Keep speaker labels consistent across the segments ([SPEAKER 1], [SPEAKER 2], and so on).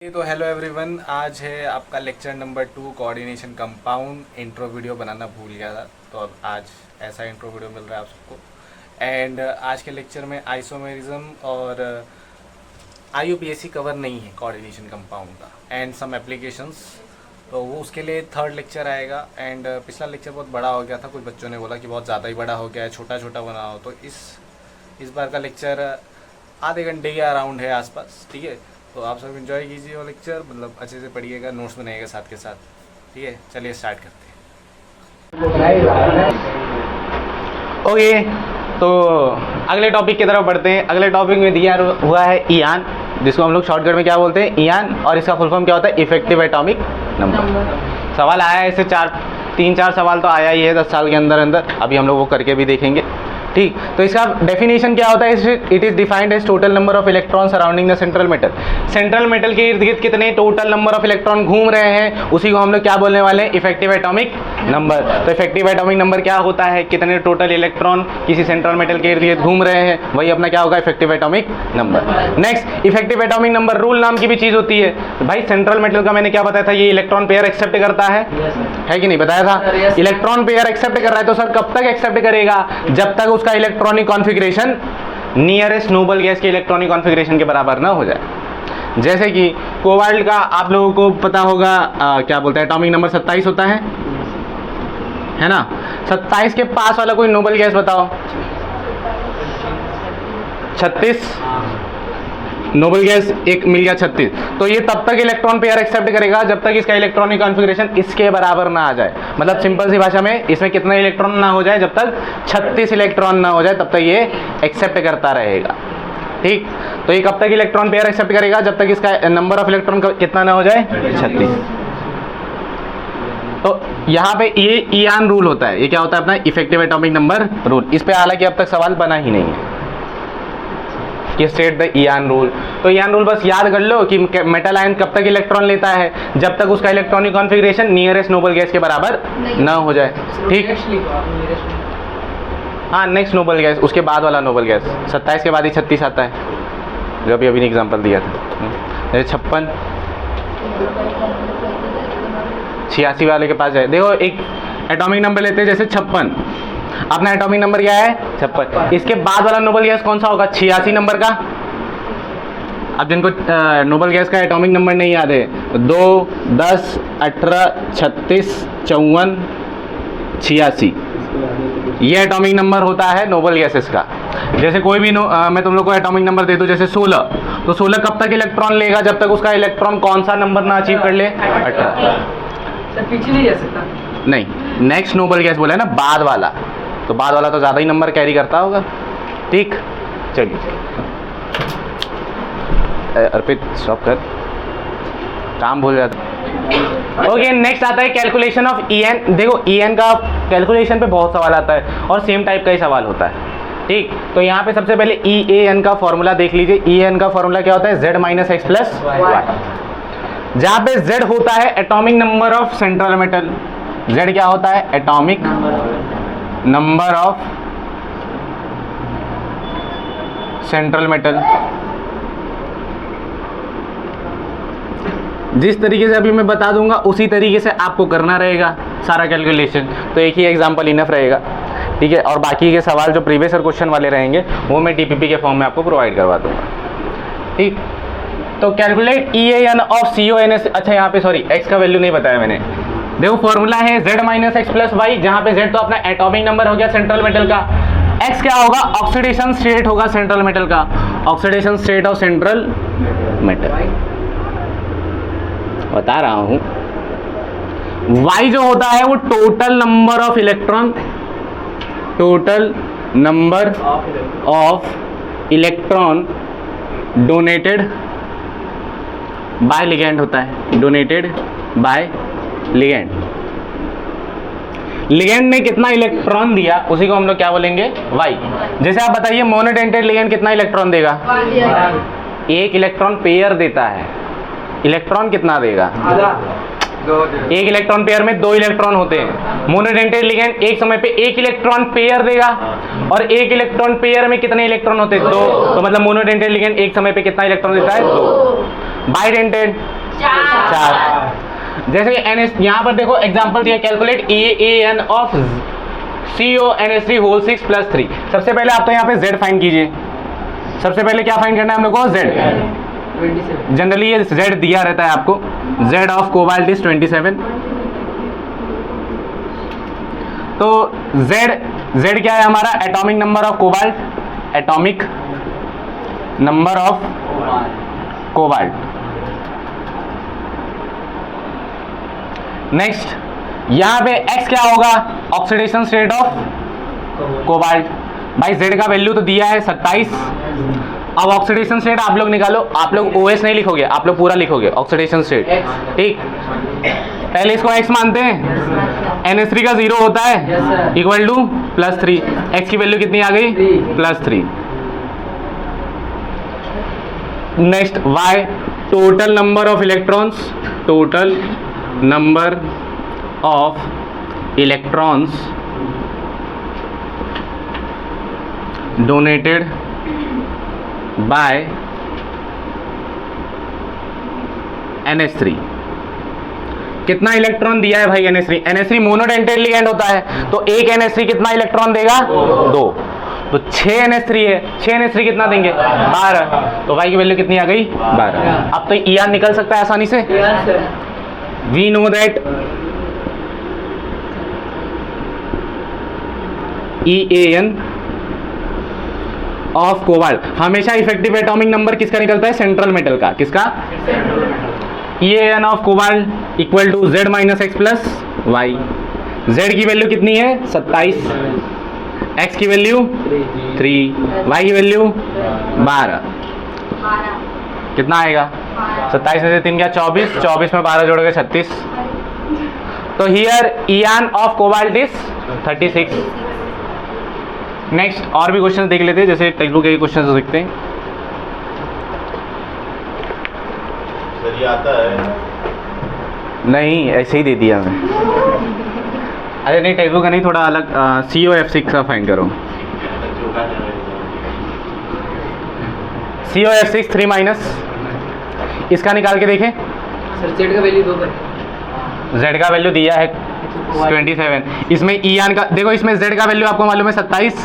[SPEAKER 1] तो hello everyone, आज है आपका lecture number 2 coordination compound. Intro video बनाना भूल गया था, तो अब आज ऐसा इंट्रो वीडियो मिल रहा है आप सबको। एंड आज के लेक्चर में आइसोमेरिज्म और आईयूपीएसी कवर नहीं है कोऑर्डिनेशन कंपाउंड का, एंड सम एप्लीकेशंस, तो वो उसके लिए थर्ड लेक्चर आएगा। एंड पिछला लेक्चर बहुत बड़ा हो गया था, कुछ बच्चों ने बोला कि बहुत ज़्यादा ही बड़ा हो गया है, छोटा छोटा बनाओ। तो इस बार का लेक्चर आधे घंटे के अराउंड है आसपास, ठीक है। तो आप सब एंजॉय कीजिए वो लेक्चर, मतलब अच्छे से पढ़िएगा, नोट्स बनाइएगा साथ के साथ, ठीक है। चलिए स्टार्ट करते हैं।
[SPEAKER 2] ओके, तो अगले टॉपिक की तरफ बढ़ते हैं। अगले टॉपिक में दिया हुआ है ईआन, जिसको हम लोग शॉर्टकट में क्या बोलते हैं, ईआन, और इसका फुल फॉर्म क्या होता है, इफेक्टिव एटॉमिक नंबर। सवाल आया है, इससे 3-4 सवाल तो आया ही है 10 साल के अंदर अंदर, अभी हम लोग वो करके भी देखेंगे, ठीक। तो इसका डेफिनेशन क्या होता है, it is defined as total number of electron surrounding the central metal. Central metal के इर्द गिर्द कितने टोटल नंबर ऑफ इलेक्ट्रॉन घूम रहे हैं, उसी को हम लोग क्या बोलने वाले हैं, इफेक्टिव एटॉमिक नंबर। तो इफेक्टिव एटॉमिक नंबर क्या होता है, कितने टोटल इलेक्ट्रॉन किसी सेंट्रल मेटल के इर्द गिर्द घूम रहे हैं, वही अपना क्या होगा, effective atomic number. Next, effective atomic number rule नाम की भी चीज होती है भाई। सेंट्रल मेटल का मैंने क्या बताया था, ये इलेक्ट्रॉन पेयर एक्सेप्ट करता है कि नहीं, बताया था। इलेक्ट्रॉन पेयर एक्सेप्ट कर रहा है, तो सर कब तक एक्सेप्ट करेगा, जब तक उसका electronic configuration nearest noble gas के इलेक्ट्रॉनिक कॉन्फ़िगरेशन के बराबर ना हो जाए। जैसे कि कोबाल्ट का आप लोगों को पता होगा क्या बोलते हैं, एटॉमिक नंबर 27 होता है ना। 27 के पास वाला कोई नोबल गैस बताओ। 36 नोबल गैस एक मिल गया 36। तो ये तब तक इलेक्ट्रॉन पेयर एक्सेप्ट करेगा जब तक इसका इलेक्ट्रॉनिक कॉन्फ़िगरेशन इसके बराबर ना आ जाए। मतलब सिंपल सी भाषा में, इसमें कितना इलेक्ट्रॉन ना हो जाए, जब तक 36 इलेक्ट्रॉन ना हो जाए तब तक ये एक्सेप्ट करता रहेगा, ठीक। तो ये कब तक इलेक्ट्रॉन पेयर एक्सेप्ट करेगा, जब तक इसका नंबर ऑफ इलेक्ट्रॉन कितना ना हो जाए, 36। तो यहाँ पे ये ईआन रूल होता है, ये क्या होता है अपना इफेक्टिव एटॉमिक नंबर रूल। इस पे हालांकि अब तक सवाल बना ही नहीं है कि स्टेट द ईआन रूल। तो ईआन रूल बस याद कर लो कि मेटल आयन कब तक इलेक्ट्रॉन लेता है, जब तक उसका electronic configuration nearest noble gas के बराबर ना हो जाए, ठीक। हाँ, नेक्स्ट नोबल गैस, उसके बाद वाला नोबल गैस 27 के बाद ही 36 आता है, जो अभी ने एग्जाम्पल दिया था। जैसे 56 86 वाले के पास जाए, देखो एक एटॉमिक नंबर लेते हैं जैसे 56, अपना एटॉमिक नंबर क्या है 56। इसके बाद वाला नोबल गैस कौन सा होगा, 86 नंबर का। अब जिनको नोबल गैस का एटॉमिक नंबर नहीं याद है, 2, 10, 18, 36, 54, 86, ये एटॉमिक नंबर होता है नोबल गैसेस का। जैसे कोई भी मैं तुम लोग को एटॉमिक नंबर दे दूं, जैसे 16, तो 16 कब तक इलेक्ट्रॉन लेगा, जब तक उसका इलेक्ट्रॉन कौन सा नंबर ना अचीव कर ले, 18।
[SPEAKER 3] पीछे नहीं जा सकता,
[SPEAKER 2] नहीं, नेक्स्ट नोबल गैस बोला है ना, बाद वाला, तो बाद वाला तो ज़्यादा ही नंबर कैरी करता होगा, ठीक। चलिए अर्पित स्टॉप कर, काम भूल जाता। ओके, नेक्स्ट आता है कैलकुलेशन ऑफ ईएन। देखो ईएन का कैलकुलेशन पे बहुत सवाल आता है और सेम टाइप का ही सवाल होता है, ठीक। तो यहाँ पे सबसे पहले ईएन का फॉर्मूला देख लीजिए। ईएन का फॉर्मूला क्या होता है, Z - X + Y, जहाँ पे Z होता है atomic number of central metal. Z क्या होता है, atomic number of central metal. जिस तरीके से अभी मैं बता दूंगा उसी तरीके से आपको करना रहेगा सारा कैलकुलेशन। तो एक ही एग्जांपल इनफ रहेगा, ठीक है। और बाकी के सवाल जो प्रीवियस ईयर क्वेश्चन वाले रहेंगे वो मैं टीपीपी के फॉर्म में आपको प्रोवाइड करवा दूंगा, ठीक। तो कैलकुलेट ईएन ऑफ CONS। अच्छा, यहाँ पे सॉरी, एक्स का वैल्यू नहीं बताया मैंने। देखो फॉर्मूला है Z - X + Y, जहाँ पे Z तो अपना एटॉमिक नंबर हो गया सेंट्रल मेटल का, X क्या होगा, ऑक्सीडेशन स्टेट होगा सेंट्रल मेटल का, oxidation state of central metal बता रहा हूँ। Y जो होता है वो total number of electron, total number of electron donated bye ligand होता है, डोनेटेड बाय लिगेंड। लिगेंड ने कितना इलेक्ट्रॉन दिया उसी को हम लोग क्या बोलेंगे, Y। जैसे आप बताइए मोनोडेंटेड लिगेंड कितना इलेक्ट्रॉन देगा, एक इलेक्ट्रॉन पेयर देता है। इलेक्ट्रॉन कितना देगा, एक इलेक्ट्रॉन पेयर में 2 इलेक्ट्रॉन होते हैं। मोनोडेंटेड लिगेंड एक समय पे एक इलेक्ट्रॉन पेयर देगा, और एक इलेक्ट्रॉन पेयर में कितने इलेक्ट्रॉन होते हैं, 2। तो मतलब मोनोडेंटेड लिगेंड एक समय पे कितना इलेक्ट्रॉन देता है, 2। बाइडेंटेड 4। जैसे NH यहाँ पर देखो एग्जांपल दिया, calculate EAN of CONH3 whole 6 + 3। सबसे पहले आप तो यहाँ पे Z फाइंड कीजिए। सबसे पहले क्या फाइंड करना है हम लोग को? Z। जनरली ये Z दिया रहता है आपको। Z of cobalt is 27। तो Z क्या है हमारा? Atomic number of cobalt, atomic number of cobalt. Next यहां पे X क्या होगा? Oxidation state of cobalt. भाई Z का वैल्यू तो दिया है 27। अब ऑक्सीडेशन स्टेट आप लोग निकालो। आप लोग OS नहीं लिखोगे, आप लोग पूरा लिखोगे ऑक्सीडेशन स्टेट। ठीक, पहले इसको X मानते हैं। NH3 का 0 होता है इक्वल टू +3। X की वैल्यू कितनी आ गई? +3। Next Y, total number of electrons, total number of electrons donated bye NH3। कितना इलेक्ट्रॉन दिया है भाई NH3? NH3 मोनोडेंटेड लिगेंड होता है, तो एक NH3 कितना इलेक्ट्रॉन देगा? 2। तो 6 NH3 है, 6 NH3 कितना देंगे? 12। तो भाई की वैल्यू कितनी आ गई? 12। अब तो EAN निकल सकता है आसानी से। We know that EAN of cobalt, हमेशा इफेक्टिव एटॉमिक नंबर किसका निकलता है? सेंट्रल मेटल का। किसका? EAN of cobalt equal to Z - X + Y। Z की वैल्यू कितनी है? 27। X की वैल्यू 3, Y की वैल्यू 12। कितना आएगा? 27 में से 3 क्या? 24। 24 में 12 जोड़ोगे 36। तो here EAN of cobalt is 36। Next और भी क्वेश्चन देख लेते हैं, जैसे टेक्स्ट बुक के क्वेश्चन देखते हैं।
[SPEAKER 4] सर ये आता है?
[SPEAKER 2] नहीं, ऐसे ही दे दिया मैं। अरे नहीं, टेक्स्ट बुक का नहीं, थोड़ा अलग। COF6 का फाइंड करो। COF6 3- इसका निकाल के देखें।
[SPEAKER 3] सर Z का वैल्यू 2 पर।
[SPEAKER 2] Z का वैल्यू दिया है 27। इसमें EAN का देखो, इसमें Z का वैल्यू आपको मालूम है 27।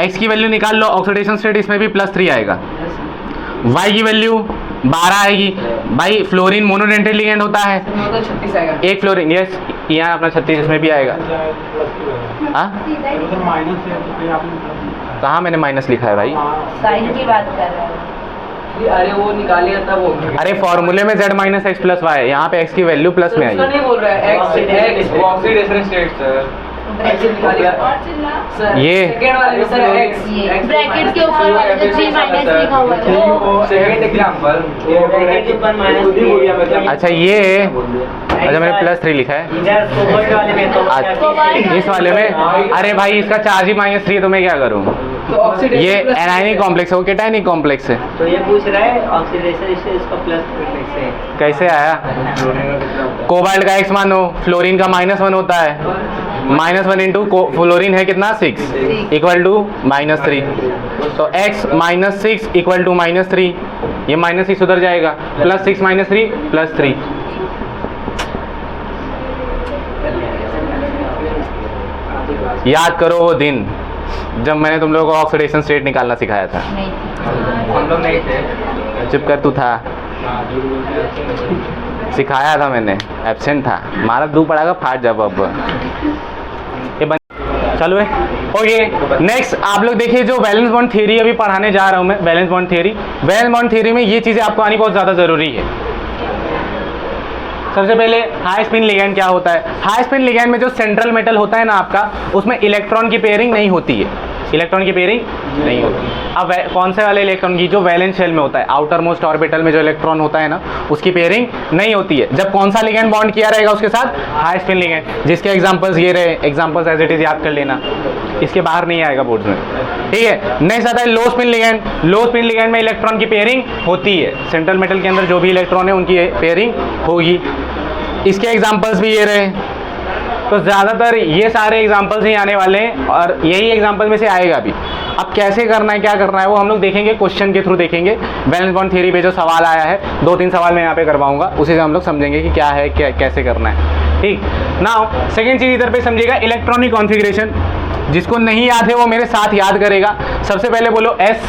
[SPEAKER 2] X की वैल्यू निकाल लो, ऑक्सीडेशन स्टेट इसमें भी +3 आएगा। Y की वैल्यू 12 आएगी। भाई फ्लोरीन मोनोडेंटेड लिगेंड होता है,
[SPEAKER 3] 36 आएगा।
[SPEAKER 2] एक फ्लोरीन। यस, EAN अपना 36 इसमें भी आएगा। हाँ, कहाँ मैंने माइनस लिखा है भाई?
[SPEAKER 5] साइन की बात कर रहे हैं।
[SPEAKER 3] अरे वो निकालिए तब वो।
[SPEAKER 2] अरे फॉर्मूले में Z - X + Y, यहाँ पे X की वैल्यू प्लस में
[SPEAKER 3] उसका
[SPEAKER 2] आएगी।
[SPEAKER 3] नहीं बोल रहा है X वो ऑक्सीडेशन स्टेट सर। X निकालिए सर।
[SPEAKER 2] ये
[SPEAKER 3] सेकंड वाले में सर X
[SPEAKER 5] ये ब्रैकेट के ऊपर वाले जो 3- लिखा हुआ है।
[SPEAKER 3] सेकंड एग्जांपल ब्रैकेट के ऊपर -3।
[SPEAKER 2] अच्छा, ये अच्छा मैंने +3 लिखा है। अच्छा, इस वाले में अरे भाई इसका चार्ज ही -3, तो मैं क्या करूँ?
[SPEAKER 3] तो ऑक्सीडेशन
[SPEAKER 2] ये एनायनिक कॉम्प्लेक्स है, वो कैटायनिक कॉम्प्लेक्स है।
[SPEAKER 6] तो ये पूछ रहा है ऑक्सीडेशन से इसका प्लस कैसे है?
[SPEAKER 2] कैसे आया? कोबाल्ट का X मानो, फ्लोरीन का -1 होता है। -1 इंटू फ्लोरीन है कितना? 6 इक्वल टू -3। तो X - 6 इक्वल टू -3। ये -6 उधर जाएगा, +6 - 3 +3। याद करो वो दिन जब मैंने तुम लोगों को ऑक्सीडेशन स्टेट निकालना सिखाया था।
[SPEAKER 3] हम लोग नहीं थे।
[SPEAKER 2] चुप कर, तू था, सिखाया था मैंने, एब्सेंट था। मारा दू पड़ागा फाट जब अब ये चालू है। ओके, नेक्स्ट आप लोग देखिए, जो वैलेंस बॉन्ड थ्योरी अभी पढ़ाने जा रहा हूँ मैं, valence bond theory. Valence bond theory में ये चीज़ें आपको आनी बहुत ज़्यादा ज़रूरी है। सबसे पहले हाई स्पिन लिगैंड क्या होता है? हाई स्पिन लिगैंड में जो सेंट्रल मेटल होता है ना आपका, उसमें इलेक्ट्रॉन की पेयरिंग नहीं होती है। इलेक्ट्रॉन की पेयरिंग नहीं होती। अब कौन से वाले इलेक्ट्रॉन की? जो वैलेंस शेल में होता है, आउटर मोस्ट ऑर्बिटल में जो इलेक्ट्रॉन होता है ना, उसकी पेयरिंग नहीं होती है। जब कौन सा लिगैंड बॉन्ड किया रहेगा उसके साथ? हाई स्पिन लिगैंड, जिसके एग्जांपल्स ये रहे। एग्जांपल्स एज इट इज याद कर लेना, इसके बाहर नहीं आएगा बोर्ड में, ठीक है। नेक्स्ट आता है लो स्पिन लिगैंड। लो स्पिन लिगैंड में इलेक्ट्रॉन की पेयरिंग होती है, सेंट्रल मेटल के अंदर जो भी इलेक्ट्रॉन है उनकी पेयरिंग होगी। इसके एग्जांपल्स भी ये रहे। तो ज़्यादातर ये सारे एग्जाम्पल्स ही आने वाले हैं और यही एग्जाम्पल में से आएगा भी। अब कैसे करना है, क्या करना है, वो हम लोग देखेंगे, क्वेश्चन के थ्रू देखेंगे। बैलेंस बॉन्ड थ्योरी पे जो सवाल आया है, 2-3 सवाल मैं यहाँ पे करवाऊंगा, उसी से हम लोग समझेंगे कि क्या है, क्या कैसे करना है। ठीक, नाउ सेकेंड चीज़ इधर पे समझिएगा, इलेक्ट्रॉनिक कॉन्फ़िगरेशन। जिसको नहीं याद है वो मेरे साथ याद करेगा। सबसे पहले बोलो एस,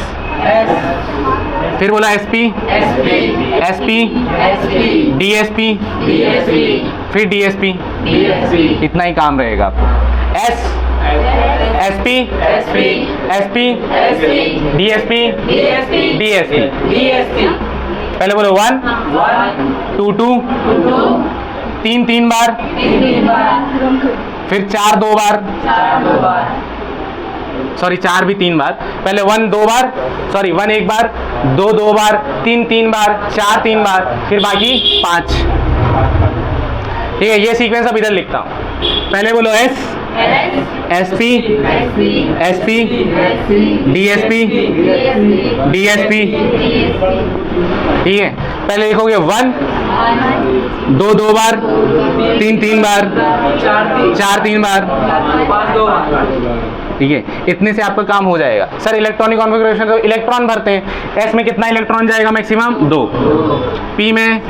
[SPEAKER 2] फिर बोला एसपी, एसपी, डीएसपी, फिर डीएसपी। इतना ही काम रहेगा आपको। S, SP, SP, DSP, DSP. पहले बोलो 1 2 2, 3 बार, फिर 4 2 बार, सॉरी 4 भी 3 बार। पहले 1 2 बार, सॉरी 1 1 बार, 2 2 बार, 3 3 बार, 4 3 बार, फिर बाकी 5। ठीक है, ये सीक्वेंस अब इधर लिखता हूँ। पहले बोलो S, SP, SP, DSP, DSP. ठीक है, पहले लिखोगे 1 2 2 बार, 3 3 बार, 4 3 बार,
[SPEAKER 3] 5 2 बार।
[SPEAKER 2] ठीक है, इतने से आपका काम हो जाएगा। सर इलेक्ट्रॉनिक कॉन्फ़िगरेशन तो इलेक्ट्रॉन भरते हैं, एस में कितना इलेक्ट्रॉन जाएगा मैक्सिमम 2, पी में,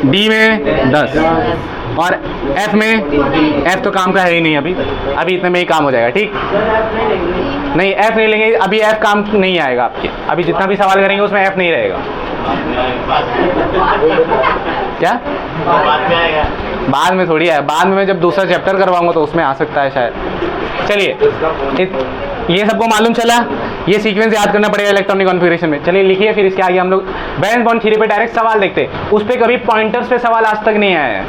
[SPEAKER 2] डी में 10 और एफ में, एफ तो काम का है ही नहीं अभी इतने में ही काम हो जाएगा। ठीक, नहीं एफ नहीं लेंगे अभी, एफ काम नहीं आएगा आपके। अभी जितना भी सवाल करेंगे उसमें एफ नहीं रहेगा। क्या
[SPEAKER 4] बाद में आएगा,
[SPEAKER 2] बाद में थोड़ी है, बाद में मैं जब दूसरा चैप्टर करवाऊंगा तो उसमें आ सकता है शायद। चलिए, ये सबको मालूम चला, ये सीक्वेंस याद करना पड़ेगा इलेक्ट्रॉनिक कॉन्फ़िगरेशन में। चलिए लिखिए, फिर इसके आगे हम लोग बैलेंस बॉन्ड थ्योरी पे डायरेक्ट सवाल देखते हैं। उस पर कभी पॉइंटर्स पे सवाल आज तक नहीं आया है।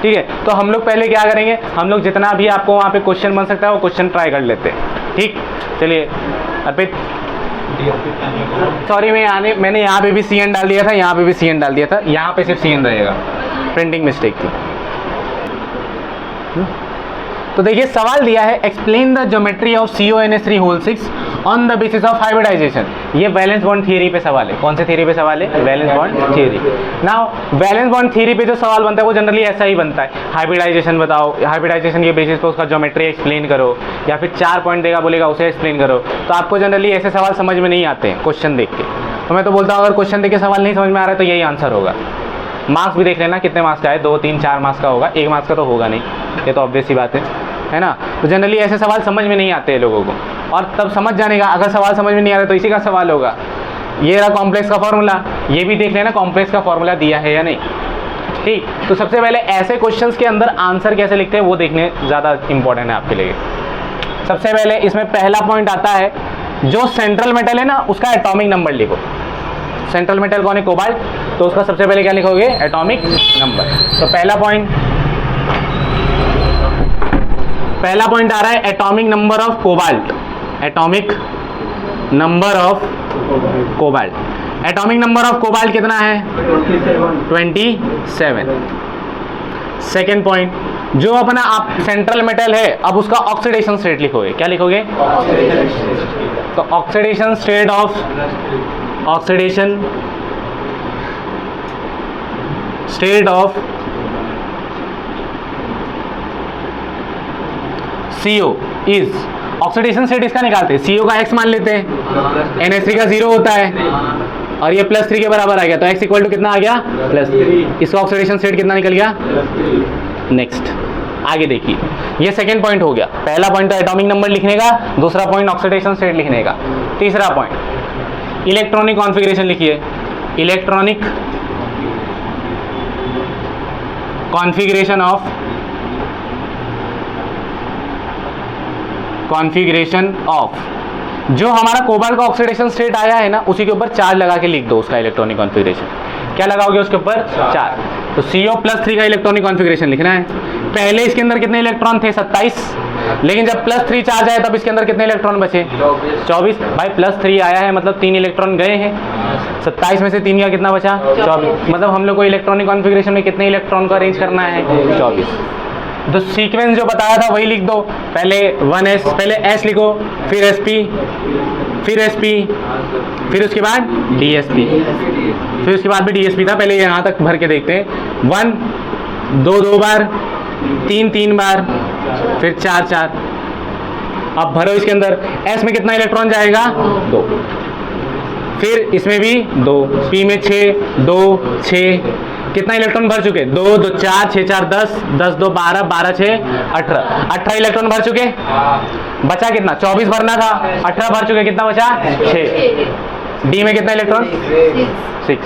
[SPEAKER 2] ठीक है, तो हम लोग पहले क्या करेंगे, हम लोग जितना भी आपको वहाँ पे क्वेश्चन बन सकता है वो क्वेश्चन ट्राई कर लेते हैं। ठीक, चलिए अर्पित, सॉरी मैंने यहाँ पे भी सी एन डाल दिया था, यहाँ पे भी सी एन डाल दिया था, यहाँ पे सिर्फ सी एन रहेगा, प्रिंटिंग मिस्टेक थी। तो देखिए सवाल दिया है, explain the geometry of CONH3 whole 6 on the basis of hybridization. ये वैलेंस बॉन्ड थ्योरी पे सवाल है। कौन से थ्योरी पे सवाल है? Valence bond theory. Now valence bond theory पे जो सवाल बनता है वो जनरली ऐसा ही बनता है, हाइब्रिडाइजेशन बताओ, हाइब्रिडाइजेशन के बेसिस पे उसका ज्योमेट्री एक्सप्लेन करो, या फिर 4 पॉइंट देगा बोलेगा उसे एक्सप्लेन करो। तो आपको जनरली ऐसे सवाल समझ में नहीं आते हैं क्वेश्चन देख के। तो मैं तो बोलता हूँ अगर क्वेश्चन देख के सवाल नहीं समझ में आ रहा है तो यही आंसर होगा। मार्क्स भी देख लेना कितने मार्क्स का है, 2 3 4 मार्क्स का होगा, 1 मार्क्स का तो होगा नहीं, ये तो ऑब्वियस सी बात है ना। तो जनरली ऐसे सवाल समझ में नहीं आते हैं लोगों को, और तब समझ जाने का, अगर सवाल समझ में नहीं आ रहा तो इसी का सवाल होगा। ये रहा कॉम्प्लेक्स का फॉर्मूला, ये भी देख लेना कॉम्प्लेक्स का फॉर्मूला दिया है या नहीं। ठीक, तो सबसे पहले ऐसे क्वेश्चंस के अंदर आंसर कैसे लिखते हैं वो देखने ज़्यादा इंपॉर्टेंट है आपके लिए। सबसे पहले इसमें पहला पॉइंट आता है, जो सेंट्रल मेटल है ना उसका एटॉमिक नंबर लिखो। सेंट्रल मेटल कौन है? कोबाल्ट, तो उसका सबसे पहले क्या लिखोगे? Atomic number. तो पहला पॉइंट आ रहा है atomic number of cobalt. Atomic number of cobalt, atomic number of cobalt कितना है? 27। सेकेंड पॉइंट, जो अपना आप सेंट्रल मेटल है अब उसका ऑक्सीडेशन स्टेट लिखोगे। क्या लिखोगे? तो oxidation state of, oxidation state of CO is, oxidation state इसका निकालते हैं, CO का X मान लेते हैं, NH3 का 0 होता है और ये +3 के बराबर आ गया, तो X इक्वल टू कितना आ गया? +3। इसका ऑक्सीडेशन स्टेट कितना निकल गया? नेक्स्ट आगे देखिए, ये सेकेंड पॉइंट हो गया। पहला पॉइंट तो एटॉमिक नंबर लिखने का, दूसरा पॉइंट ऑक्सीडेशन स्टेट लिखने का। तीसरा पॉइंट इलेक्ट्रॉनिक कॉन्फ़िगरेशन लिखिए। Electronic configuration of, configuration of, जो हमारा कोबाल्ट का ऑक्सीडेशन स्टेट आया है ना उसी के ऊपर चार्ज लगा के लिख दो उसका इलेक्ट्रॉनिक कॉन्फ़िगरेशन। क्या लगाओगे उसके ऊपर? चार्ज। तो CO+3 का इलेक्ट्रॉनिक कॉन्फ़िगरेशन लिखना है। पहले इसके अंदर कितने इलेक्ट्रॉन थे? 27, लेकिन जब +3 चार्ज आया तब इसके अंदर कितने इलेक्ट्रॉन बचे? 24। भाई +3 आया है मतलब 3 इलेक्ट्रॉन गए हैं, 27 में से 3 का कितना बचा? 24। मतलब हम लोग को इलेक्ट्रॉनिक कॉन्फ़िगरेशन में कितने इलेक्ट्रॉन को अरेंज करना है? 24। तो सीक्वेंस जो बताया था वही लिख दो। पहले 1s, पहले S लिखो, फिर sp, फिर sp, फिर उसके बाद dsp, फिर उसके बाद भी dsp था। पहले यहाँ तक भर के देखते हैं। 1 2 बार, 3 3 बार, फिर 4 4। अब भरो इसके अंदर, S में कितना इलेक्ट्रॉन जाएगा 2, फिर इसमें भी 2, P में 6 2 6, कितना इलेक्ट्रॉन भर चुके 2 2 4 6 4 10 10 2 12 12 6 18 इलेक्ट्रॉन भर चुके। बचा कितना 24 भरना था, 18 भर चुके, कितना बचा 6। डी में कितना इलेक्ट्रॉन 6।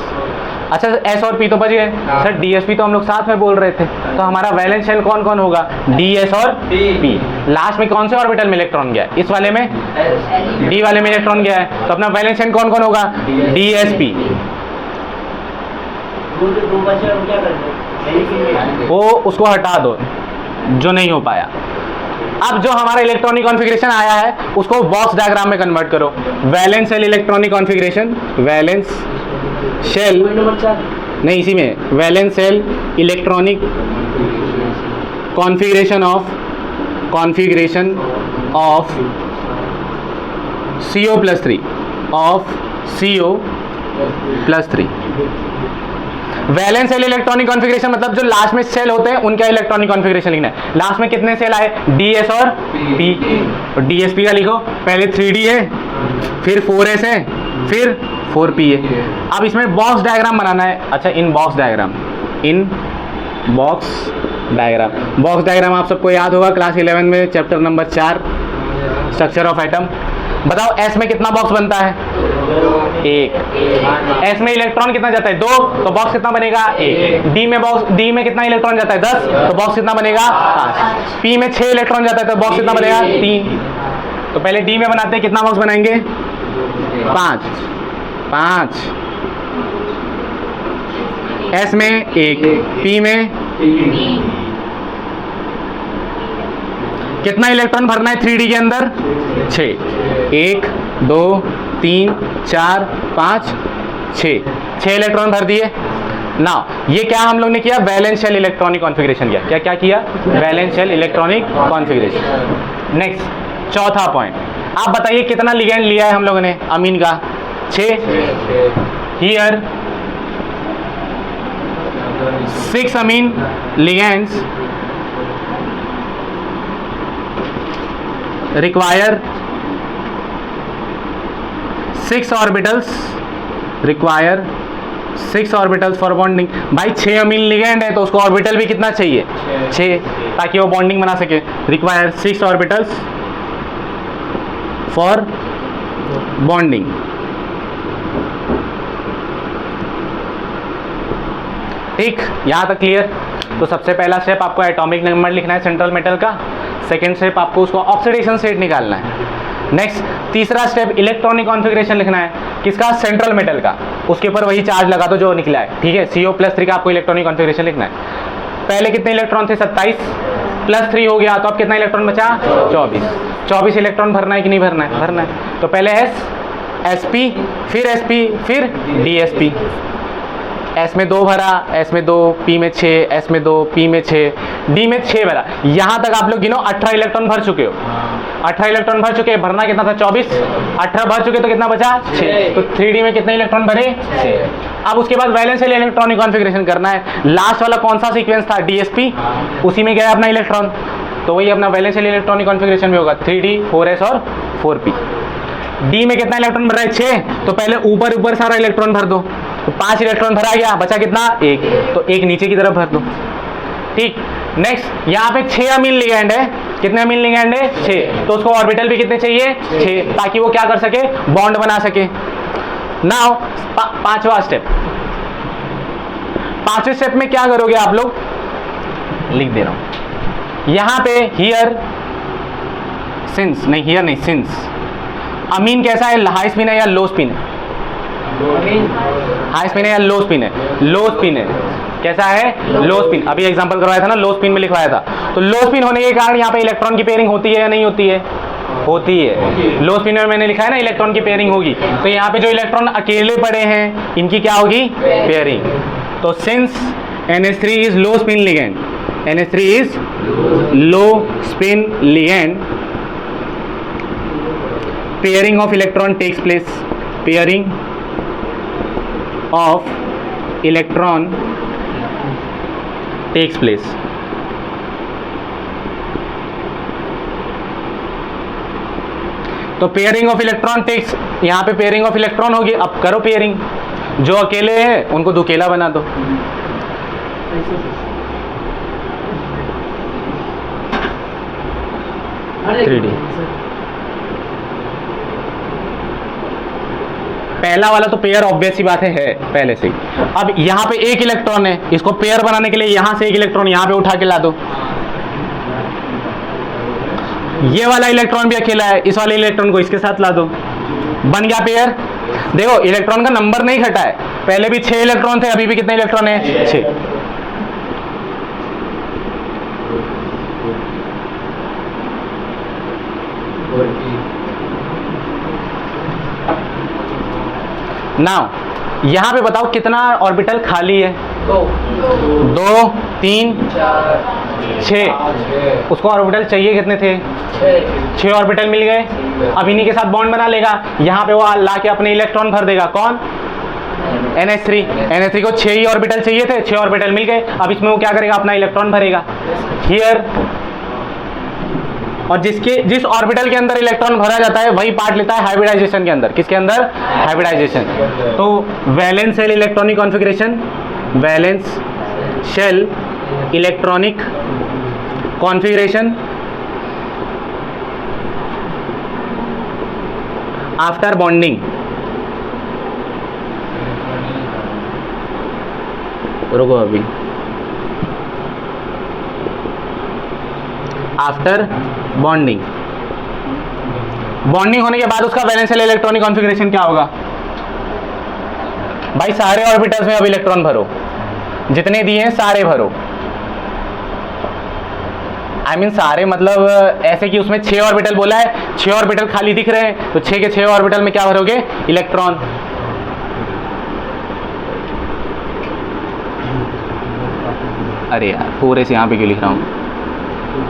[SPEAKER 2] अच्छा एस और पी तो बच गए सर, डीएसपी तो हम लोग साथ में बोल रहे थे, तो हमारा वैलेंस शेल कौन कौन होगा डीएस और पी। लास्ट में कौन से ऑर्बिटल में इलेक्ट्रॉन गया है, इस वाले में डी वाले में इलेक्ट्रॉन गया है, तो अपना वैलेंस शेल कौन कौन होगा डीएसपी। वो उसको हटा दो जो नहीं हो पाया। अब जो हमारा इलेक्ट्रॉनिक कॉन्फ़िगरेशन आया है उसको बॉक्स डायग्राम में कन्वर्ट करो। Valence shell electronic configuration, valence shell नहीं, इसी में valence shell electronic configuration of CO+3 of CO+3। Valence shell electronic configuration मतलब जो लास्ट में शेल होते हैं उनका इलेक्ट्रॉनिक कॉन्फ़िगरेशन लिखना है। लास्ट में कितने शेल आए डीएस और पी, तो डीएसपी का लिखो, पहले 3D है, फिर 4s है, फिर 4p है। अब इसमें बॉक्स डायग्राम बनाना है। अच्छा इन बॉक्स डायग्राम आप सबको याद होगा क्लास 11 में chapter number 4 structure of atom. बताओ एस में कितना बॉक्स बनता है 1। एस में इलेक्ट्रॉन कितना जाता है 2, तो बॉक्स कितना बनेगा 1। डी में कितना इलेक्ट्रॉन जाता है 10, तो बॉक्स कितना बनेगा 5। पी में 6 इलेक्ट्रॉन जाता है तो बॉक्स कितना बनेगा 3। तो पहले डी में बनाते हैं, कितना बॉक्स बनाएंगे 5। एस में 1, पी में कितना इलेक्ट्रॉन भरना है 3D के अंदर 6। 1 2 3 4 5 6 इलेक्ट्रॉन भर दिए। ना ये क्या हम लोग ने किया वैलेंस शेल इलेक्ट्रॉनिक कॉन्फ़िगरेशन किया। क्या किया valence shell electronic configuration. Next चौथा पॉइंट, आप बताइए कितना लिगेंड लिया है हम लोगों ने अमीन का 6। Here 6 amine ligands require 6 orbitals for bonding। भाई 6 अमीन लिगेंड है तो उसको ऑर्बिटल भी कितना चाहिए 6, ताकि वो बॉन्डिंग बना सके। Require 6 orbitals for bonding. ठीक, यहाँ तक क्लियर। तो सबसे पहला स्टेप आपको एटॉमिक नंबर लिखना है सेंट्रल मेटल का। सेकेंड स्टेप आपको उसको ऑक्सीडेशन स्टेट निकालना है। नेक्स्ट तीसरा स्टेप इलेक्ट्रॉनिक कॉन्फ़िगरेशन लिखना है, किसका सेंट्रल मेटल का। उसके ऊपर वही चार्ज लगा दो जो निकला है, ठीक है। CO+3 का आपको इलेक्ट्रॉनिक कॉन्फ़िगरेशन लिखना है। पहले कितने इलेक्ट्रॉन थे 27 + 3 हो गया, तो अब कितना इलेक्ट्रॉन बचा 24 इलेक्ट्रॉन भरना है कि नहीं भरना है। तो पहले SP, फिर SP, फिर DSP। एस में 2 भरा, एस में 2, पी में 6, एस में 2, पी में 6, डी में 6 भरा। यहाँ तक आप लोग गिनो 18 इलेक्ट्रॉन भर चुके हो। 18 इलेक्ट्रॉन भर चुके, भरना कितना था 24, 18 भर चुके तो कितना बचा 6। तो 3D में कितने इलेक्ट्रॉन भरे 6। अब उसके बाद वैलेंस शेल इलेक्ट्रॉनिक कॉन्फ़िगरेशन करना है। लास्ट वाला कौन सा सीक्वेंस था DSP, उसी में गया अपना इलेक्ट्रॉन, तो वही अपना वैलेंस शेल इलेक्ट्रॉनिक कॉन्फ़िगरेशन में होगा 3D 4s और 4p। डी में कितना इलेक्ट्रॉन भर रहा है 6, तो पहले ऊपर सारा इलेक्ट्रॉन भर दो। तो 5 इलेक्ट्रॉन भरा गया, बचा कितना 1, तो 1 नीचे की तरफ भर दो। ठीक, नेक्स्ट यहाँ पे 6 अमीन लिगेंड है। कितने अमीन लिगेंड है 6, तो उसको ऑर्बिटल भी कितने चाहिए 6, ताकि वो क्या कर सके बॉन्ड बना सके। नाउ पांचवा स्टेप। पांचवें स्टेप में क्या करोगे आप लोग, लिख दे रहा हूं यहाँ पे हियर सिंस नहीं, हियर नहीं सिंस। अमीन कैसा है, हाई स्पिन है या लो स्पिन है, हाई स्पिन है या लो स्पिन है, लो स्पिन है। कैसा है लो स्पिन, अभी एग्जांपल करवाया था ना, लो स्पिन में लिखवाया था। तो लो स्पिन होने के कारण यहाँ पे इलेक्ट्रॉन की पेयरिंग होती है या नहीं होती है, होती है। लो स्पिन में मैंने लिखा है ना इलेक्ट्रॉन की पेयरिंग होगी, तो यहाँ पे जो इलेक्ट्रॉन अकेले पड़े हैं इनकी क्या होगी पेयरिंग। तो since NH3 is low spin ligand, NH3 is low spin ligand, pairing of electron takes place, pairing of electron takes place। तो पेयरिंग ऑफ इलेक्ट्रॉन टेक्स, यहाँ पे पेयरिंग ऑफ इलेक्ट्रॉन होगी। अब करो पेयरिंग, जो अकेले हैं उनको दुकेला बना दो।
[SPEAKER 3] अरे
[SPEAKER 2] 3D पहला वाला तो पेयर ऑब्वियस सी बात है पहले से ही। अब यहाँ पे एक इलेक्ट्रॉन है, इसको पेयर बनाने के लिए यहाँ से एक इलेक्ट्रॉन यहाँ पे उठा के ला दो। ये वाला इलेक्ट्रॉन भी अकेला है, इस वाले इलेक्ट्रॉन को इसके साथ ला दो, बन गया पेयर। देखो इलेक्ट्रॉन का नंबर नहीं घटा है, पहले भी 6 इलेक्ट्रॉन थे, अभी भी कितने इलेक्ट्रॉन है? 6। नाउ यहाँ पे बताओ कितना ऑर्बिटल खाली है? 2 3 6। उसको ऑर्बिटल चाहिए कितने थे? 6 ऑर्बिटल मिल गए। अब इन्हीं के साथ बॉन्ड बना लेगा, यहाँ पे वो ला के अपने इलेक्ट्रॉन भर देगा। कौन? NH3 को 6 ही ऑर्बिटल चाहिए थे, 6 ऑर्बिटल मिल गए। अब इसमें वो क्या करेगा? अपना इलेक्ट्रॉन भरेगा हियर, और जिस ऑर्बिटल के अंदर इलेक्ट्रॉन भरा जाता है वही पार्ट लेता है हाइब्रिडाइजेशन के अंदर। किसके अंदर? हाइब्रिडाइजेशन। तो valence shell electronic configuration, valence shell electronic configuration after bonding. रुको अभी, आफ्टर बॉन्डिंग। बॉन्डिंग होने के बाद उसका वैलेंस शेल इलेक्ट्रॉनिक कॉन्फ़िगरेशन क्या होगा? भाई सारे ऑर्बिटल्स में अब इलेक्ट्रॉन भरो, जितने दिए हैं सारे भरो। आई मीन सारे मतलब ऐसे कि उसमें 6 ऑर्बिटल बोला है, 6 ऑर्बिटल खाली दिख रहे हैं, तो 6 के 6 ऑर्बिटल में क्या भरोगे? इलेक्ट्रॉन। अरे यार 4s यहाँ पे क्यों लिख रहा हूँ?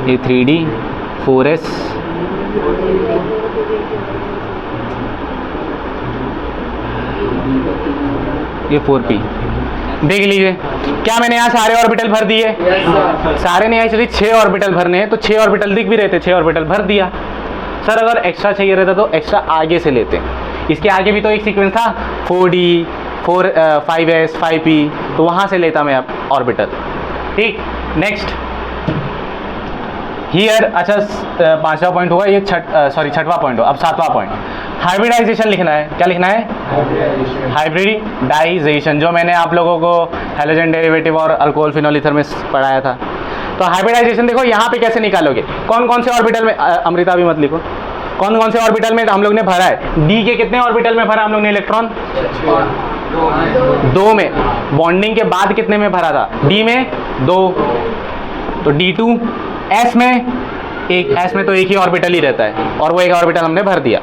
[SPEAKER 2] ये 3D 4s ये 4p। देख लीजिए क्या मैंने यहाँ सारे ऑर्बिटल भर दिए? सारे नहीं, एक्चुअली 6 ऑर्बिटल भरने हैं, तो 6 ऑर्बिटल दिख भी रहे थे, 6 ऑर्बिटल भर दिया। सर अगर एक्स्ट्रा चाहिए रहता तो एक्स्ट्रा आगे से लेते। इसके आगे भी तो एक सीक्वेंस था 4D 5s 5p, तो वहाँ से लेता मैं ऑर्बिटल। ठीक, नेक्स्ट हियर। अच्छा 5वां पॉइंट होगा ये, छठवां पॉइंट हो। अब 7वां पॉइंट हाइब्रिडाइजेशन लिखना है। क्या लिखना है? हाइब्रिडाइजेशन, जो मैंने आप लोगों को हैलोजन डेरिवेटिव और अल्कोहल फिनोल ईथर में पढ़ाया था। तो हाइब्रिडाइजेशन देखो यहाँ पे कैसे निकालोगे, कौन कौन से ऑर्बिटल में, अमृता भी मत लिखो, कौन कौन से ऑर्बिटल में हम लोग ने भरा है? डी के कितने ऑर्बिटल में भरा हम लोग ने इलेक्ट्रॉन? 2 में। बॉन्डिंग के बाद कितने में भरा था? डी में 2, तो D2। एस में तो एक ही ऑर्बिटल ही रहता है, और वो एक ऑर्बिटल हमने भर दिया।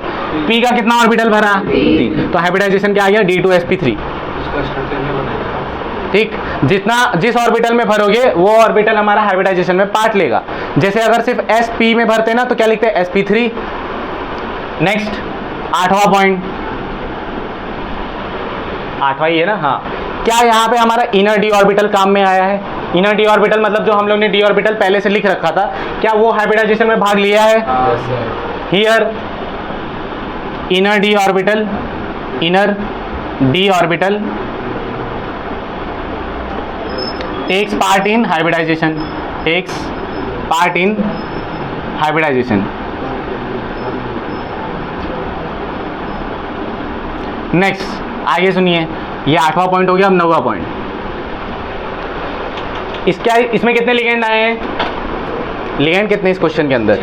[SPEAKER 2] पी का कितना ऑर्बिटल भरा? 3। तो हाइब्रिडाइजेशन क्या आ गया? D2sp3। ठीक, जिस ऑर्बिटल में भरोगे वो ऑर्बिटल हमारा हाइब्रिडाइजेशन में पार्ट लेगा। जैसे अगर सिर्फ sp में भरते ना तो क्या लिखते हैं? sp3। नेक्स्ट 8वां पॉइंट, 8वां ही है ना? हाँ। क्या यहाँ पे हमारा इनर डी ऑर्बिटल काम में आया है? इनर डी ऑर्बिटल मतलब जो हम लोग ने डी ऑर्बिटल पहले से लिख रखा था, क्या वो हाइब्रिडाइजेशन में भाग लिया है? Here inner d orbital, inner d orbital takes part in hybridization, takes part in hybridization. Next आगे सुनिए, ये 8वां पॉइंट हो गया। अब 9वां पॉइंट, इसमें कितने लिगेंड आए हैं? लिगेंड कितने इस क्वेश्चन के अंदर?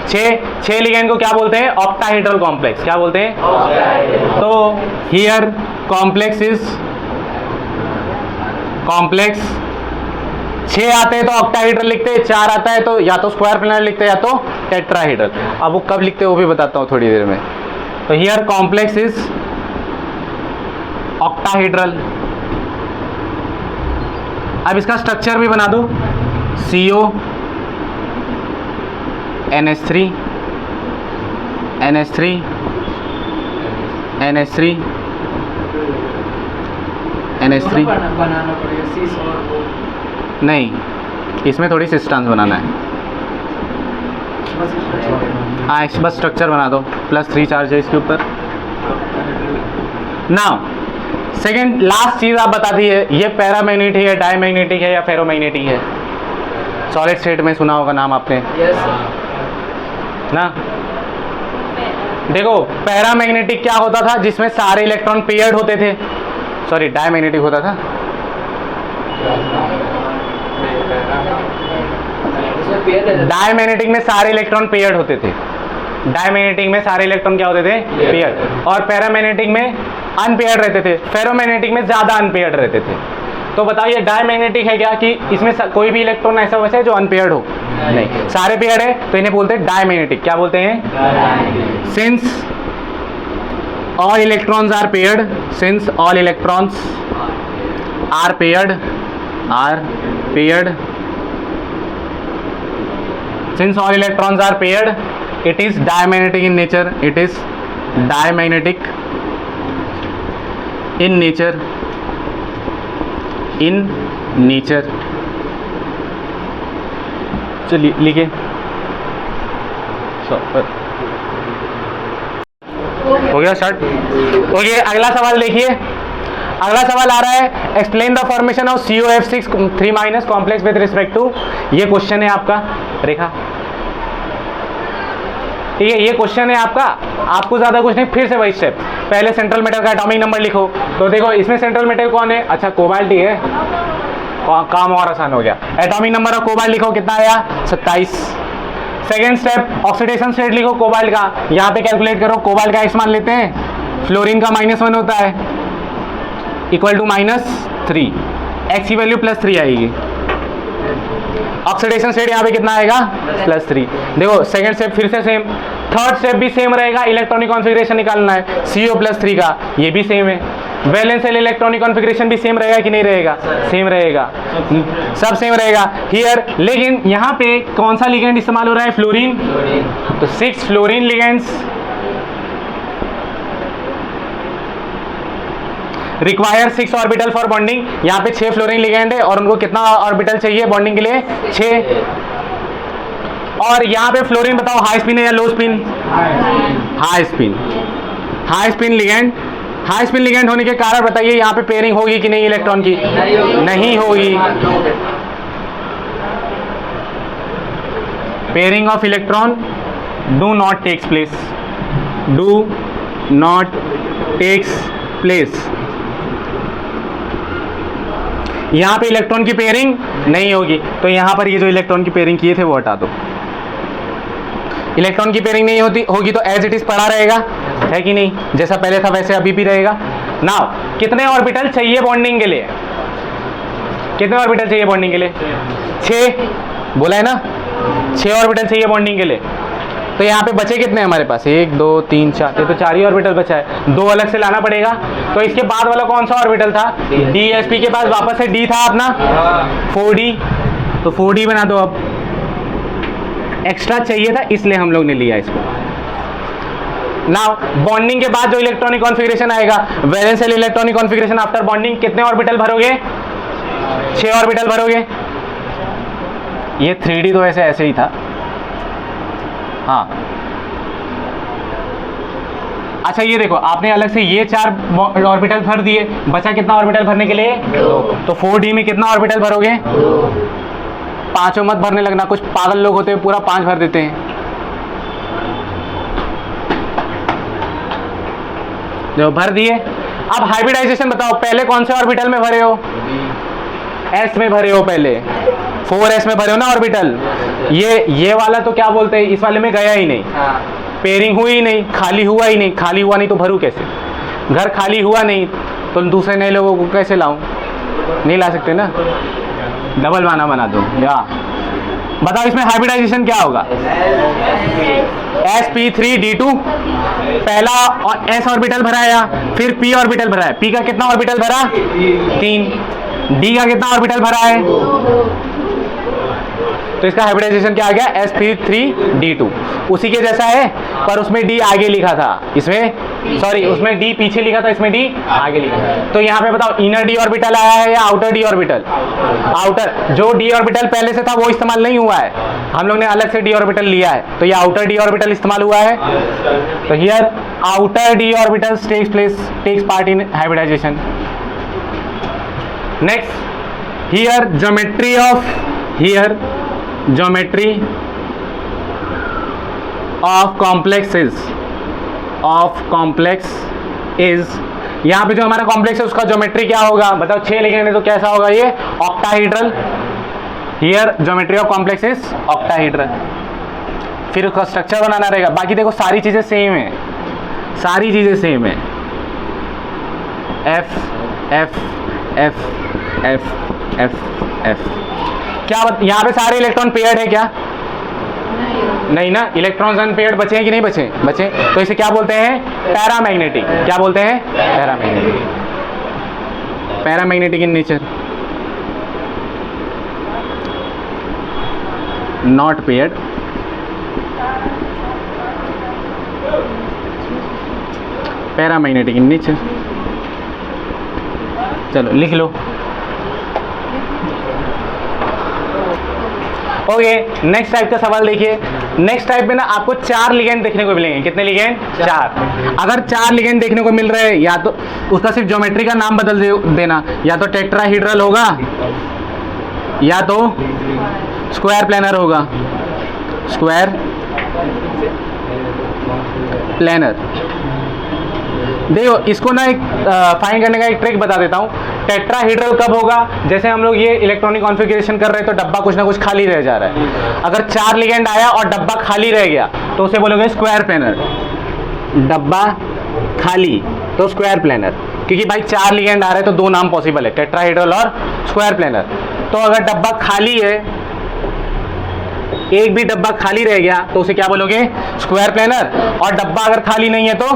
[SPEAKER 2] 6 लिगेंड को क्या बोलते हैं? Octahedral complex. क्या बोलते हैं? तो हियर कॉम्प्लेक्स इज कॉम्प्लेक्स। 6 आते हैं तो ऑक्टाहेड्रल लिखते हैं, 4 आता है तो या तो स्क्वायर प्लेनर लिखते हैं या तो टेट्राहेड्रल। अब वो कब लिखते हैं वो भी बताता हूँ थोड़ी देर में। तो हियर कॉम्प्लेक्स इज ऑक्टाहेड्रल। अब इसका स्ट्रक्चर भी बना दो, CO NH3 NH3 NH3 NH3
[SPEAKER 3] बनाना पड़ेगा सीस और
[SPEAKER 2] नहीं, इसमें थोड़ी सिस्टम्स बनाना है। हाँ बस स्ट्रक्चर बना दो, +3 चार्ज है इसके ऊपर। नाउ सेकेंड लास्ट चीज़ आप बता दीजिए, ये पैरामैग्नेटिक है, डायमैग्नेटिक है या फेरोमैग्नेटिक है? सॉलिड स्टेट में सुना होगा नाम आपने ना। देखो पैरामैग्नेटिक क्या होता था, जिसमें सारे इलेक्ट्रॉन पेयर्ड होते थे। सॉरी, डायमैग्नेटिक होता था। डायमैग्नेटिक में सारे इलेक्ट्रॉन पेयर्ड होते थे। डायमैग्नेटिक में सारे इलेक्ट्रॉन क्या होते थे? पेयर्ड। और पैरामैग्नेटिक में अनपेयर्ड रहते थे। फेरोमैग्नेटिक में ज़्यादा अनपेयर्ड रहते थे। तो बताइए डायमैग्नेटिक है क्या कि इसमें कोई भी इलेक्ट्रॉन ऐसा वैसा है जो अनपेयर्ड हो? नहीं, सारे पेयर्ड है, तो इन्हें बोलते हैं डायमैग्नेटिक। क्या बोलते हैं? Since all electrons are paired, since all electrons are paired, since all electrons are paired, it is diamagnetic in nature. It is diamagnetic in nature. चलिए लिखिए। हो गया स्टार्ट। ओके, अगला सवाल देखिए। अगला सवाल आ रहा है, explain the formation of COF6 3- complex with respect to. ये क्वेश्चन है आपका, रेखा, ठीक है, ये क्वेश्चन है आपका। आपको ज्यादा कुछ नहीं, फिर से वही स्टेप। पहले सेंट्रल मेटल का एटॉमिक नंबर लिखो। तो देखो इसमें सेंट्रल मेटल कौन है? अच्छा, कोबाल्ट ही है, काम और आसान हो गया। एटॉमिक नंबर ऑफ कोबाल्ट लिखो, कितना आया? 27। सेकेंड स्टेप, ऑक्सीडेशन स्टेट लिखो कोबाल्ट का। यहाँ पे कैलकुलेट करो, कोबाल्ट का x मान लेते हैं, फ्लोरीन का -1 होता है, इक्वल टू -3, x की वैल्यू +3 आएगी। ऑक्सीडेशन स्टेट यहाँ पे कितना आएगा? +3। देखो सेकंड स्टेप फिर से सेम, थर्ड स्टेप भी सेम रहेगा। इलेक्ट्रॉनिक कॉन्फ़िगरेशन निकालना है CO+3 का, ये भी सेम है। वैलेंस शेल इलेक्ट्रॉनिक कॉन्फ़िगरेशन भी सेम रहेगा कि नहीं रहेगा? सेम रहेगा, सब सेम रहेगा हियर। लेकिन यहाँ पे कौन सा लिगेंड इस्तेमाल हो रहा है? फ्लोरीन। तो 6 fluorine ligands require 6 orbital for bonding. यहाँ पे 6 फ्लोरीन लिगेंड है और उनको कितना ऑर्बिटल चाहिए बॉन्डिंग के लिए? 6। और यहाँ पे फ्लोरीन बताओ हाई स्पिन है या लो spin? High spin. High spin ligand, high spin ligand होने के कारण बताइए यहाँ पे पेयरिंग होगी कि नहीं इलेक्ट्रॉन की? नहीं होगी। Pairing of electron do not takes place, do not takes place. यहाँ पे इलेक्ट्रॉन की पेयरिंग नहीं होगी। तो यहाँ पर ये जो इलेक्ट्रॉन की पेयरिंग किए थे वो हटा दो। इलेक्ट्रॉन की पेयरिंग नहीं होगी तो एज इट इज पड़ा रहेगा, है कि नहीं? जैसा पहले था वैसे अभी भी रहेगा। नाउ कितने ऑर्बिटल चाहिए बॉन्डिंग के लिए? कितने ऑर्बिटल चाहिए बॉन्डिंग के लिए? 6 बोला है ना, 6 ऑर्बिटल चाहिए बॉन्डिंग के लिए। तो यहाँ पे बचे कितने हमारे पास? 1 2 3 4, ये तो 4 ही ऑर्बिटल बचा है, 2 अलग से लाना पड़ेगा। तो इसके बाद वाला कौन सा ऑर्बिटल था? DSP के पास वापस से D था अपना 4D, तो 4D बना दो। अब एक्स्ट्रा चाहिए था इसलिए हम लोग ने लिया इसको। नाउ बॉन्डिंग के बाद जो इलेक्ट्रॉनिक कॉन्फ़िगरेशन आएगा, valence shell electronic configuration after bonding, कितने ऑर्बिटल भरोगे? 6 ऑर्बिटल भरोगे। ये 3D तो ऐसे ही था, हाँ। अच्छा ये देखो, आपने अलग से ये 4 ऑर्बिटल भर दिए, बचा कितना ऑर्बिटल भरने के लिए? 2। तो 4D में कितना ऑर्बिटल भरोगे? 5 मत भरने लगना, कुछ पागल लोग होते हैं पूरा 5 भर देते हैं। जो भर दिए। अब हाइब्रिडाइजेशन बताओ, पहले कौन से ऑर्बिटल में भरे हो? S में भरे हो, पहले 4s में भरे हो ना ऑर्बिटल। ये वाला तो क्या बोलते हैं, इस वाले में गया ही नहीं, पेयरिंग हुई ही नहीं, खाली हुआ ही नहीं। खाली हुआ नहीं तो भरूँ कैसे? घर खाली हुआ नहीं तो दूसरे नए लोगों को कैसे लाऊं? नहीं ला सकते ना, डबल बाना बना दो। या बताओ इसमें हाइब्रिडाइजेशन क्या होगा? sp3d2, पहला s ऑर्बिटल भराया, फिर p ऑर्बिटल भरा है। p का कितना ऑर्बिटल भरा? 3। d का कितना ऑर्बिटल भरा है? तो इसका हाइब्रिडाइजेशन क्या आ गया? sp3d2। उसी के जैसा है पर उसमें d आगे लिखा था, इसमें सॉरी उसमें डी पीछे लिखा था, इसमें डी आगे लिखा है। तो यहाँ पे बताओ इनर डी ऑर्बिटल आया है या आउटर डी ऑर्बिटल? आउटर। जो डी ऑर्बिटल पहले से था वो इस्तेमाल नहीं हुआ है, हम लोग ने अलग से डी ऑर्बिटल लिया है, तो ये आउटर डी ऑर्बिटल इस्तेमाल हुआ है। तो here outer d orbital takes part in hybridization. Next here geometry of complex is यहाँ पे जो हमारा कॉम्प्लेक्स है उसका ज्योमेट्री क्या होगा बताओ? 6 लिखेंगे तो कैसा होगा ये? Octahedral. Here geometry of complex is octahedral. फिर उसका स्ट्रक्चर बनाना रहेगा। बाकी देखो सारी चीजें सेम है, सारी चीजें सेम है। F F F F F F क्या यहाँ पे सारे इलेक्ट्रॉन पेयर्ड है क्या? नहीं ना, इलेक्ट्रॉन्स अनपेयर्ड बचे हैं कि नहीं बचे? बचे। तो इसे क्या बोलते हैं? पैरामैग्नेटिक। क्या बोलते हैं? Paramagnetic. Paramagnetic in nature, not paired. Paramagnetic in nature. चलो लिख लो। ओके, नेक्स्ट टाइप का सवाल देखिए। नेक्स्ट टाइप में ना आपको 4 लिगेंड देखने को मिलेंगे। कितने लिगेंड? 4। अगर 4 लिगेंड देखने को मिल रहे हैं, या तो उसका सिर्फ ज्योमेट्री का नाम बदल देना, या तो टेट्राहीड्रल होगा या तो स्क्वायर प्लेनर होगा। Square planar. देखो इसको ना एक फाइंड करने का एक ट्रिक बता देता हूँ। टेट्राहीड्रल कब होगा? जैसे हम लोग ये इलेक्ट्रॉनिक कॉन्फ़िगरेशन कर रहे हैं तो डब्बा कुछ ना कुछ खाली रह जा रहा है। अगर 4 लिगेंड आया और डब्बा खाली रह गया तो उसे बोलोगे स्क्वायर प्लेनर। डब्बा खाली तो स्क्वायर प्लेनर, क्योंकि भाई 4 लिगेंड आ रहे हैं तो 2 नाम पॉसिबल है, टेट्राहीड्रल और स्क्वायर प्लेनर। तो अगर डब्बा खाली है, एक भी डब्बा खाली रह गया तो उसे क्या बोलोगे? Square planar. और डब्बा अगर खाली नहीं है तो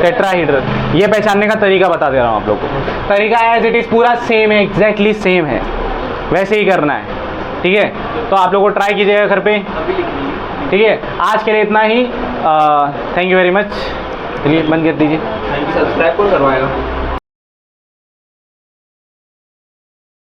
[SPEAKER 2] टेट्राहीड्रल। ये पहचानने का तरीका बता दे रहा हूँ आप लोग को। तरीका एज इट इज़ पूरा सेम है, एग्जैक्टली सेम है, वैसे ही करना है। ठीक है, तो आप लोग को ट्राई कीजिएगा घर पे। ठीक है, आज के लिए इतना ही। Thank you very much. चलिए बंद कर दीजिए।
[SPEAKER 3] सब्सक्राइब कौन करवाएगा?